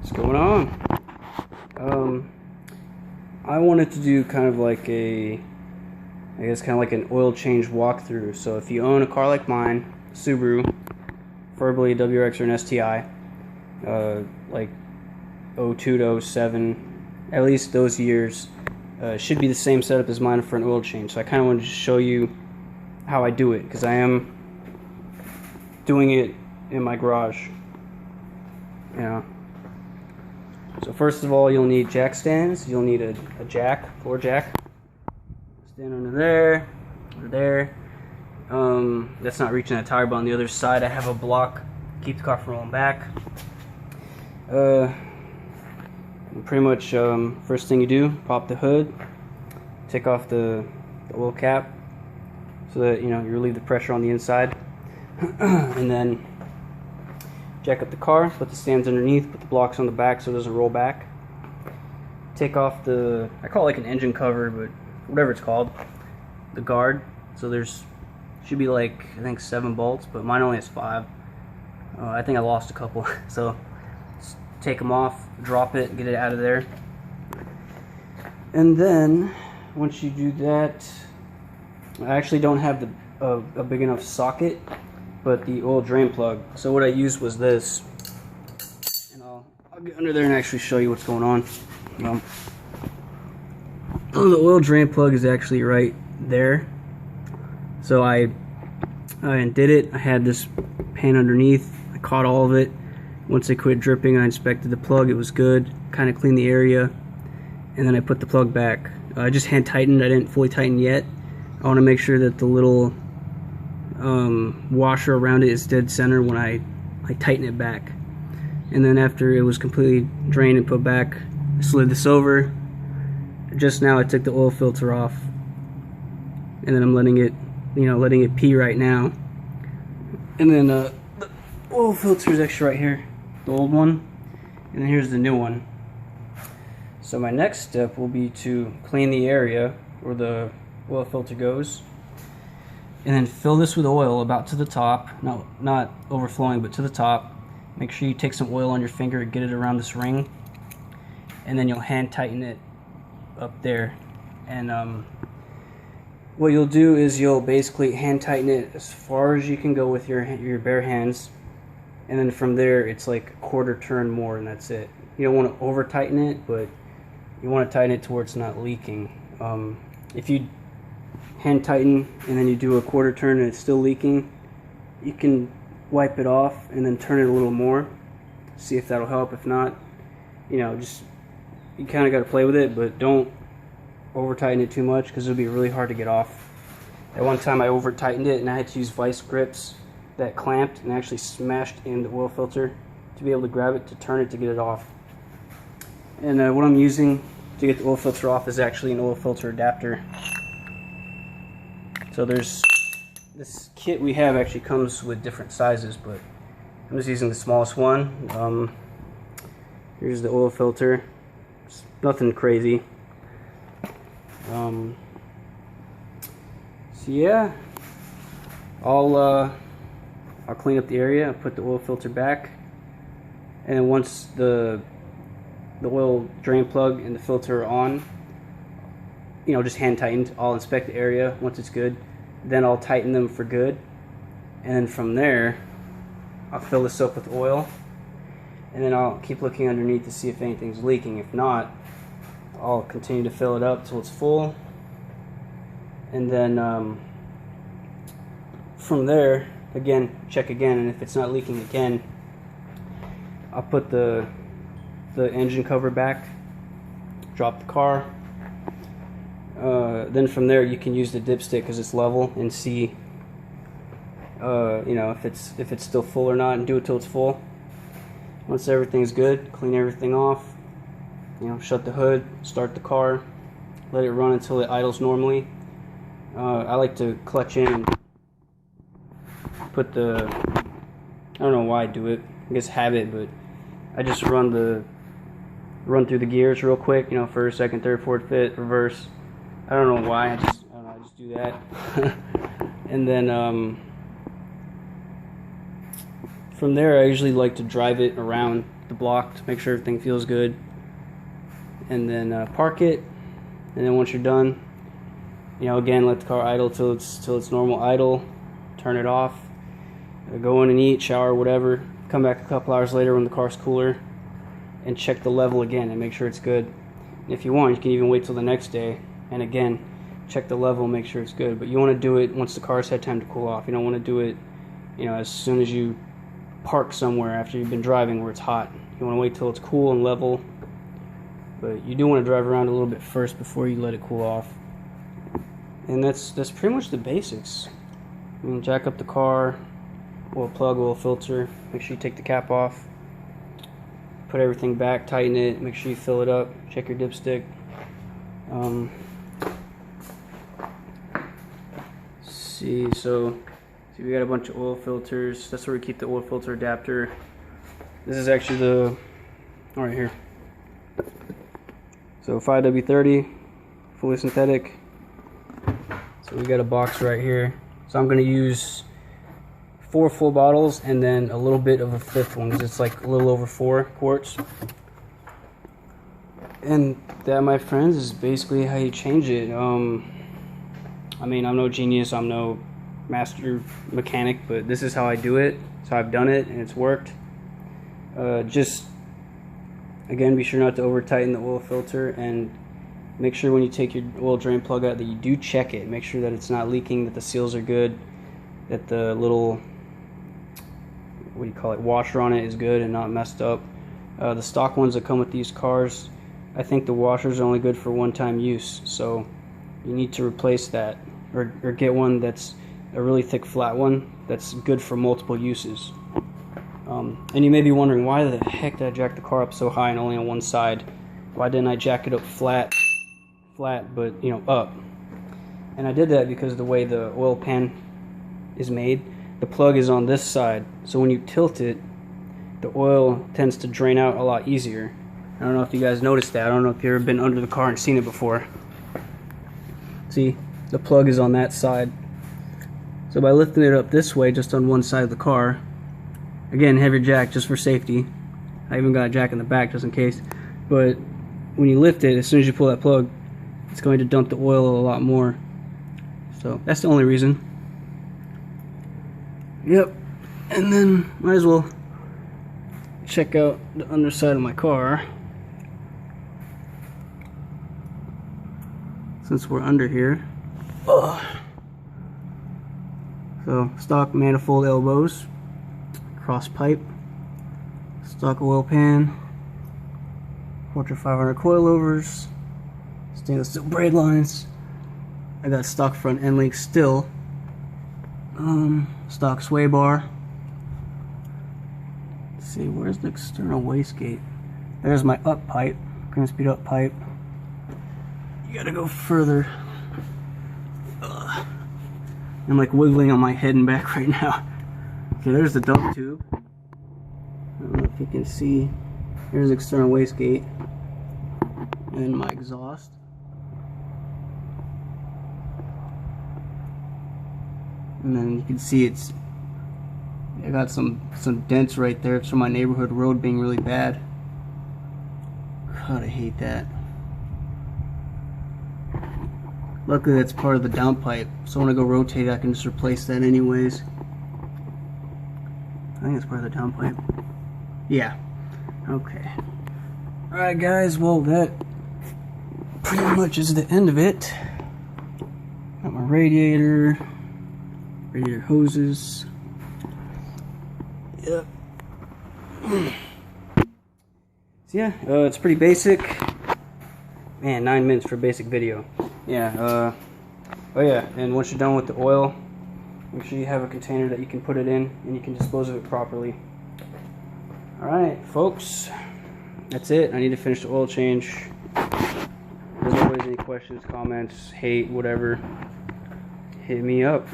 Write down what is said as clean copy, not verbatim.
What's going on? I wanted to do kind of like an oil change walkthrough. So if you own a car like mine, Subaru, preferably a WRX or an STI, like 02 to 07, at least those years, should be the same setup as mine for an oil change. So I kind of wanted to show you how I do it, because I am doing it in my garage. Yeah. So first of all, you'll need jack stands. You'll need a floor jack. Stand under there, or there. That's not reaching that tire, but on the other side I have a block, keep the car from rolling back. Pretty much, first thing you do, pop the hood, take off the oil cap, so that you relieve the pressure on the inside, and then jack up the car, put the stands underneath, put the blocks on the back so it doesn't roll back. Take off the, I call it like an engine cover, but whatever it's called, the guard. So there's, should be like, I think 7 bolts, but mine only has 5. I think I lost a couple. So just take them off, drop it, get it out of there. And then, once you do that, I actually don't have a big enough socket, but the oil drain plug. So what I used was this, and I'll get under there and actually show you what's going on. The oil drain plug is actually right there. So I undid it. I had this pan underneath. I caught all of it. Once it quit dripping, I inspected the plug. It was good. Kind of cleaned the area, and then I put the plug back. I just hand tightened. I didn't fully tighten yet. I want to make sure that the little washer around it is dead center when I tighten it back. And then after it was completely drained and put back, I slid this over. Just now I took the oil filter off, and then I'm letting it pee right now. And then the oil filter is actually right here, the old one, and then here's the new one. So my next step will be to clean the area where the oil filter goes, and then fill this with oil about to the top, not overflowing, but to the top. Make sure you take some oil on your finger and get it around this ring, and then you'll hand tighten it up there. And what you'll do is you'll basically hand tighten it as far as you can go with your bare hands, and then from there it's like a quarter turn more, and that's it. You don't want to over tighten it, but you want to tighten it to where it's not leaking. If you hand tighten and then you do a quarter turn and it's still leaking, you can wipe it off and then turn it a little more, see if that'll help. If not, just, you kind of got to play with it, but don't over tighten it too much, because it'll be really hard to get off. At one time I over tightened it and I had to use vice grips that clamped and actually smashed in the oil filter to be able to grab it to turn it to get it off. And what I'm using to get the oil filter off is actually an oil filter adapter. So there's, this kit we have actually comes with different sizes, but I'm just using the smallest one. Here's the oil filter. It's nothing crazy. So yeah, I'll clean up the area, put the oil filter back, and once the oil drain plug and the filter are on, just hand tightened, I'll inspect the area. Once it's good, then I'll tighten them for good, and then from there I'll fill this up with oil, and then I'll keep looking underneath to see if anything's leaking. If not, I'll continue to fill it up till it's full, and then from there, again, check again, and if it's not leaking again, I'll put the engine cover back, drop the car. Then from there you can use the dipstick because it's level, and see if it's still full or not, and do it till it's full. Once everything's good, clean everything off, shut the hood, start the car, let it run until it idles normally. I like to clutch in and put the, I don't know why I do it, I guess habit, but I just run through the gears real quick, first, second, third, fourth, fifth, reverse. I don't know why, I just do that. And then from there I usually like to drive it around the block to make sure everything feels good, and then park it. And then once you're done, you know, again, let the car idle till it's normal idle. Turn it off. Go in and eat, shower, whatever. Come back a couple hours later when the car's cooler, and check the level again and make sure it's good. And if you want, you can even wait till the next day and again check the level and make sure it's good. But you want to do it once the car's had time to cool off. You don't want to do it, you know, as soon as you park somewhere after you've been driving where it's hot. You want to wait till it's cool and level. But you do want to drive around a little bit first before you let it cool off. And that's pretty much the basics. I mean, jack up the car, oil plug, oil filter. Make sure you take the cap off. Put everything back, tighten it, make sure you fill it up, check your dipstick. So we got a bunch of oil filters. That's where we keep the oil filter adapter. This is actually the, right here. So 5W30, fully synthetic. So we got a box right here. So I'm going to use 4 full bottles and then a little bit of a 5th one, because it's like a little over 4 quarts. And that, my friends, is basically how you change it. I mean, I'm no genius, I'm no master mechanic, but this is how I do it. So I've done it and it's worked. Just again, be sure not to over tighten the oil filter, and make sure when you take your oil drain plug out that you do check it. Make sure that it's not leaking, that the seals are good, that the little, what do you call it, washer on it is good and not messed up. The stock ones that come with these cars, I think the washers are only good for one-time use, so you need to replace that, or get one that's a really thick flat one that's good for multiple uses. And you may be wondering, why the heck did I jack the car up so high and only on one side? Why didn't I jack it up flat, but you know, up? And I did that because the way the oil pan is made, the plug is on this side, so when you tilt it, the oil tends to drain out a lot easier. I don't know if you guys noticed that. I don't know if you've ever been under the car and seen it before. See, the plug is on that side. So by lifting it up this way, just on one side of the car, again, have your jack just for safety. I even got a jack in the back just in case. But when you lift it, as soon as you pull that plug, it's going to dump the oil a lot more. So that's the only reason. Yep. And then might as well check out the underside of my car, since we're under here. Ugh. So stock manifold elbows, cross pipe, stock oil pan, Fortune 500 coilovers, stainless steel braid lines. I got stock front end links still. Stock sway bar. Let's see, where's the external wastegate? There's my up pipe, crank speed up pipe. You gotta go further. Ugh. I'm like wiggling on my head and back right now. Okay, there's the dump tube. I don't know if you can see. Here's the external wastegate and my exhaust. And then you can see I got some dents right there. It's from my neighborhood road being really bad. God, I hate that. Luckily that's part of the downpipe, so when I go rotate I can just replace that anyways. I think it's part of the downpipe. Yeah. Okay. Alright guys, well that pretty much is the end of it. Got my radiator hoses. Yep. So yeah, it's pretty basic. Man, 9 minutes for a basic video. Yeah, oh yeah, and once you're done with the oil, make sure you have a container that you can put it in and you can dispose of it properly. Alright, folks, that's it. I need to finish the oil change. As always, any questions, comments, hate, whatever, hit me up.